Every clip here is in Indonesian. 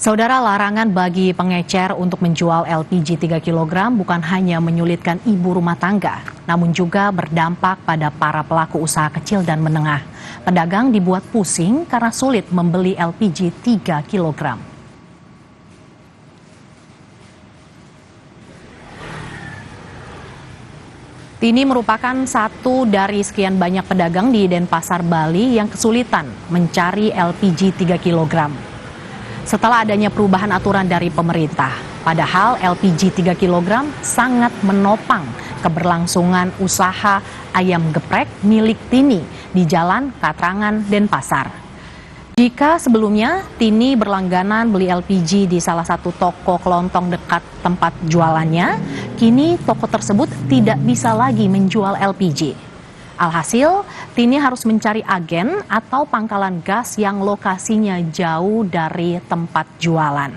Saudara, larangan bagi pengecer untuk menjual LPG 3 kg bukan hanya menyulitkan ibu rumah tangga, namun juga berdampak pada para pelaku usaha kecil dan menengah. Pedagang dibuat pusing karena sulit membeli LPG 3 kg. Tini merupakan satu dari sekian banyak pedagang di Denpasar, Bali yang kesulitan mencari LPG 3 kg. Setelah adanya perubahan aturan dari pemerintah, padahal LPG 3 kg sangat menopang keberlangsungan usaha ayam geprek milik Tini di Jalan Katrangan, Denpasar. Jika sebelumnya Tini berlangganan beli LPG di salah satu toko kelontong dekat tempat jualannya, kini toko tersebut tidak bisa lagi menjual LPG. Alhasil, Tini harus mencari agen atau pangkalan gas yang lokasinya jauh dari tempat jualan.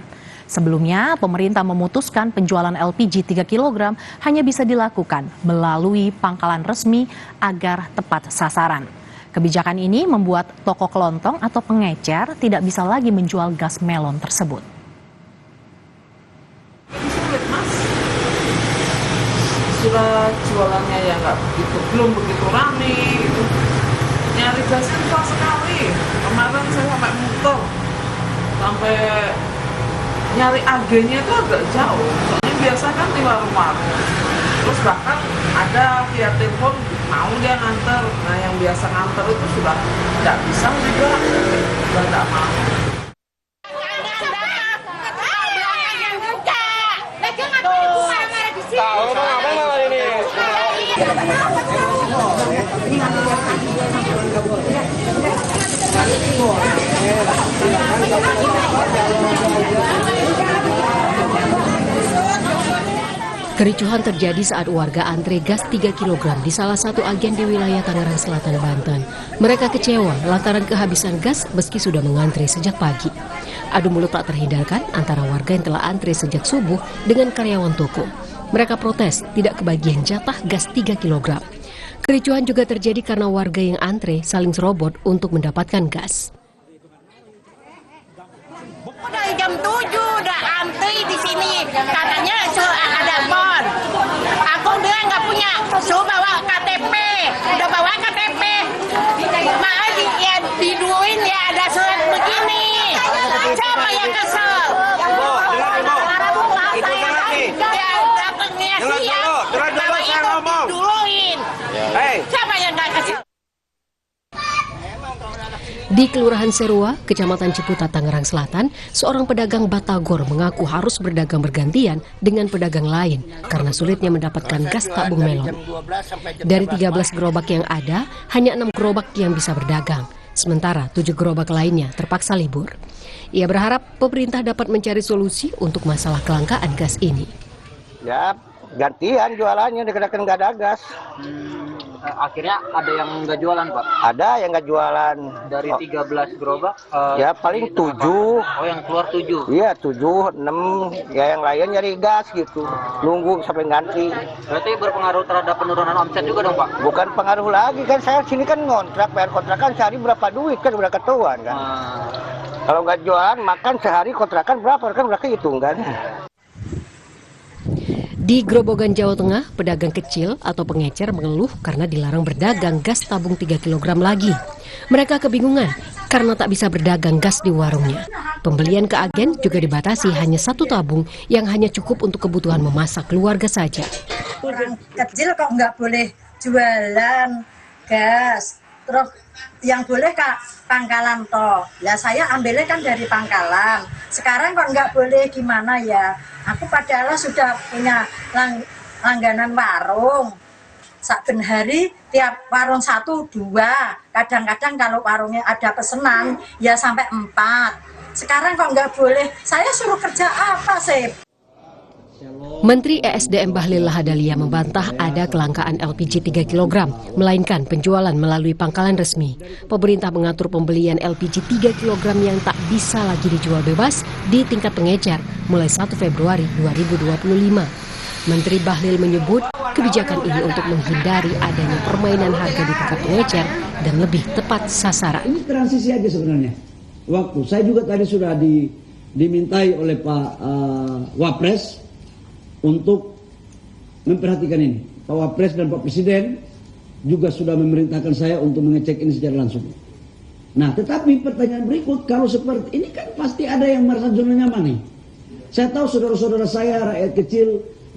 Sebelumnya, pemerintah memutuskan penjualan LPG 3 kg hanya bisa dilakukan melalui pangkalan resmi agar tepat sasaran. Kebijakan ini membuat toko kelontong atau pengecer tidak bisa lagi menjual gas melon tersebut. Sudah jualannya ya belum begitu rame gitu. Nyari gasnya susah sekali. Kemarin saya sampai muter, sampai nyari agennya itu agak jauh. Soalnya biasa kan di warung-warung. Terus bahkan ada via telepon mau dia nganter. Nah yang biasa nganter itu sudah tidak bisa juga, sudah tidak mau. Kericuhan terjadi saat warga antre gas 3 kg di salah satu agen di wilayah Tangerang Selatan, Banten. Mereka kecewa lantaran kehabisan gas meski sudah mengantre sejak pagi. Adu mulut tak terhindarkan antara warga yang telah antre sejak subuh dengan karyawan toko. Mereka protes tidak kebagian jatah gas 3 kg. Kericuhan juga terjadi karena warga yang antre saling serobot untuk mendapatkan gas. Udah jam 7 udah antri di sini, katanya ada bon. Aku dia nggak punya, suruh bawa KTP, udah bawa KTP. Maaf ya diduin ya ada surat begini. Siapa yang kesel? Di Kelurahan Serua, Kecamatan Ciputat, Tangerang Selatan, seorang pedagang batagor mengaku harus berdagang bergantian dengan pedagang lain karena sulitnya mendapatkan gas tabung melon. Dari 13 gerobak yang ada, hanya 6 gerobak yang bisa berdagang, sementara 7 gerobak lainnya terpaksa libur. Ia berharap pemerintah dapat mencari solusi untuk masalah kelangkaan gas ini. Ya, gantian jualannya, dikatakan nggak ada gas. Akhirnya ada yang nggak jualan, Pak? Ada yang nggak jualan. Dari 13 gerobak? Ya paling 7. Oh, yang keluar 7? Iya, 7, 6. Ya yang lain nyari gas gitu. Nunggu sampai ganti. Berarti berpengaruh terhadap penurunan omset juga dong, Pak? Bukan pengaruh lagi, kan saya sini kan ngontrak, bayar kontrakan sehari berapa duit kan udah ketahuan kan. Kalau nggak jualan, makan sehari kontrakan berapa kan udah kehitung kan. Di Grobogan, Jawa Tengah, pedagang kecil atau pengecer mengeluh karena dilarang berdagang gas tabung 3 kg lagi. Mereka kebingungan karena tak bisa berdagang gas di warungnya. Pembelian ke agen juga dibatasi hanya 1 tabung yang hanya cukup untuk kebutuhan memasak keluarga saja. Orang kecil kok nggak boleh jualan gas, terus yang boleh pangkalan toh. Ya saya ambilnya kan dari pangkalan. Sekarang kok nggak boleh, gimana ya? Aku padahal sudah punya langganan warung. Saben hari tiap warung 1, 2. Kadang-kadang kalau warungnya ada pesanan ya sampai 4. Sekarang kok nggak boleh? Saya suruh kerja apa sih? Menteri ESDM Bahlil Lahadalia membantah ada kelangkaan LPG 3 kg, melainkan penjualan melalui pangkalan resmi. Pemerintah mengatur pembelian LPG 3 kg yang tak bisa lagi dijual bebas di tingkat pengecer mulai 1 Februari 2025. Menteri Bahlil menyebut kebijakan ini untuk menghindari adanya permainan harga di tingkat pengecer dan lebih tepat sasaran. Ini transisi aja sebenarnya. Waktu saya juga tadi sudah dimintai oleh Pak Wapres untuk memperhatikan ini. Pak Wapres dan Pak Presiden juga sudah memerintahkan saya untuk mengecek ini secara langsung. Nah, tetapi pertanyaan berikut, kalau seperti ini kan pasti ada yang merasa zona nyaman nih. Saya tahu saudara-saudara saya rakyat kecil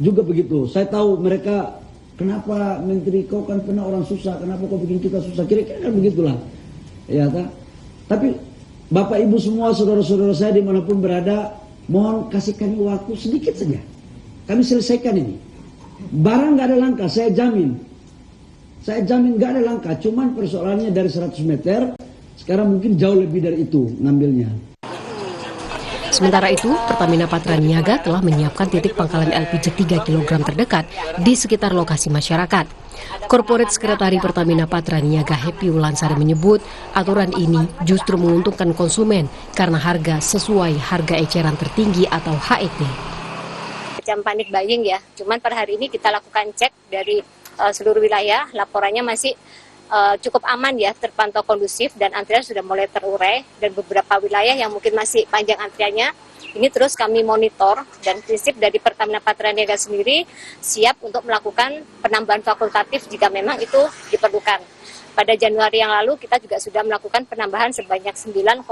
juga begitu. Saya tahu mereka, kenapa Menteri kau kan pernah orang susah, kenapa kau bikin kita susah? Kira-kira kan begitulah. Ya, tapi Bapak Ibu semua saudara-saudara saya dimanapun berada, mohon kasih kami waktu sedikit saja. Kami selesaikan ini. Barang nggak ada langkah, saya jamin. Saya jamin nggak ada langkah. Cuman persoalannya dari 100 meter, sekarang mungkin jauh lebih dari itu ngambilnya. Sementara itu, Pertamina Patra Niaga telah menyiapkan titik pangkalan LPG 3 kg terdekat di sekitar lokasi masyarakat. Korporat Sekretari Pertamina Patra Niaga Happy Wulansari menyebut aturan ini justru menguntungkan konsumen karena harga sesuai harga eceran tertinggi atau HET. Macam panik buying ya, cuman per hari ini kita lakukan cek dari seluruh wilayah, laporannya masih cukup aman ya, terpantau kondusif dan antrian sudah mulai terurai, dan beberapa wilayah yang mungkin masih panjang antriannya ini terus kami monitor, dan prinsip dari Pertamina Patra Niaga sendiri siap untuk melakukan penambahan fakultatif jika memang itu diperlukan. Pada Januari yang lalu kita juga sudah melakukan penambahan sebanyak 9,2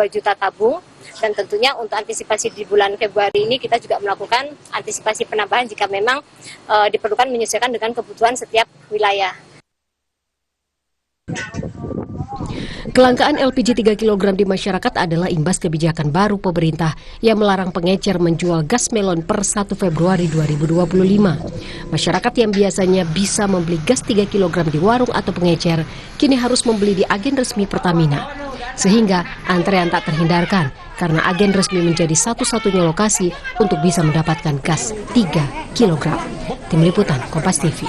juta tabung, dan tentunya untuk antisipasi di bulan Februari ini kita juga melakukan antisipasi penambahan jika memang diperlukan menyesuaikan dengan kebutuhan setiap wilayah. Kelangkaan LPG 3 kg di masyarakat adalah imbas kebijakan baru pemerintah yang melarang pengecer menjual gas melon per 1 Februari 2025. Masyarakat yang biasanya bisa membeli gas 3 kg di warung atau pengecer, kini harus membeli di agen resmi Pertamina. Sehingga antrean tak terhindarkan karena agen resmi menjadi satu-satunya lokasi untuk bisa mendapatkan gas 3 kg. Tim Liputan Kompas TV.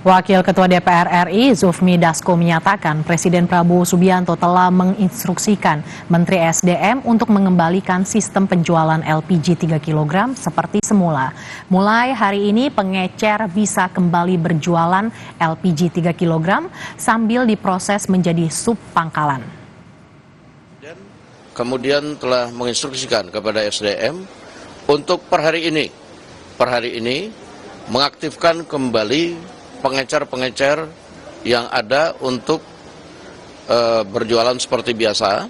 Wakil Ketua DPR RI Zufmi Dasko menyatakan Presiden Prabowo Subianto telah menginstruksikan Menteri SDM untuk mengembalikan sistem penjualan LPG 3 kg seperti semula. Mulai hari ini pengecer bisa kembali berjualan LPG 3 kg sambil diproses menjadi sub pangkalan. Kemudian telah menginstruksikan kepada SDM untuk per hari ini mengaktifkan kembali pengecer-pengecer yang ada untuk berjualan seperti biasa,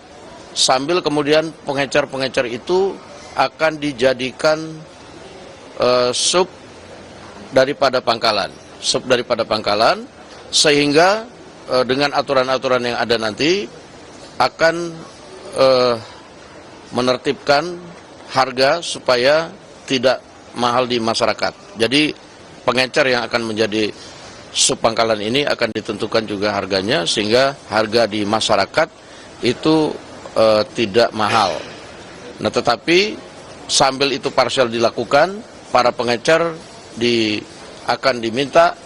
sambil kemudian pengecer-pengecer itu akan dijadikan sub daripada pangkalan, sehingga dengan aturan-aturan yang ada nanti akan menertibkan harga supaya tidak mahal di masyarakat. Jadi pengecer yang akan menjadi sub pangkalan ini akan ditentukan juga harganya sehingga harga di masyarakat itu tidak mahal. Nah, tetapi sambil itu parsial dilakukan, para pengecer akan diminta,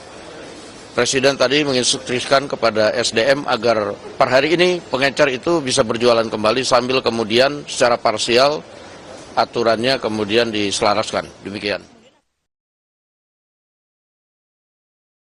Presiden tadi menginstruksikan kepada SDM agar per hari ini pengecer itu bisa berjualan kembali sambil kemudian secara parsial aturannya kemudian diselaraskan. Demikian.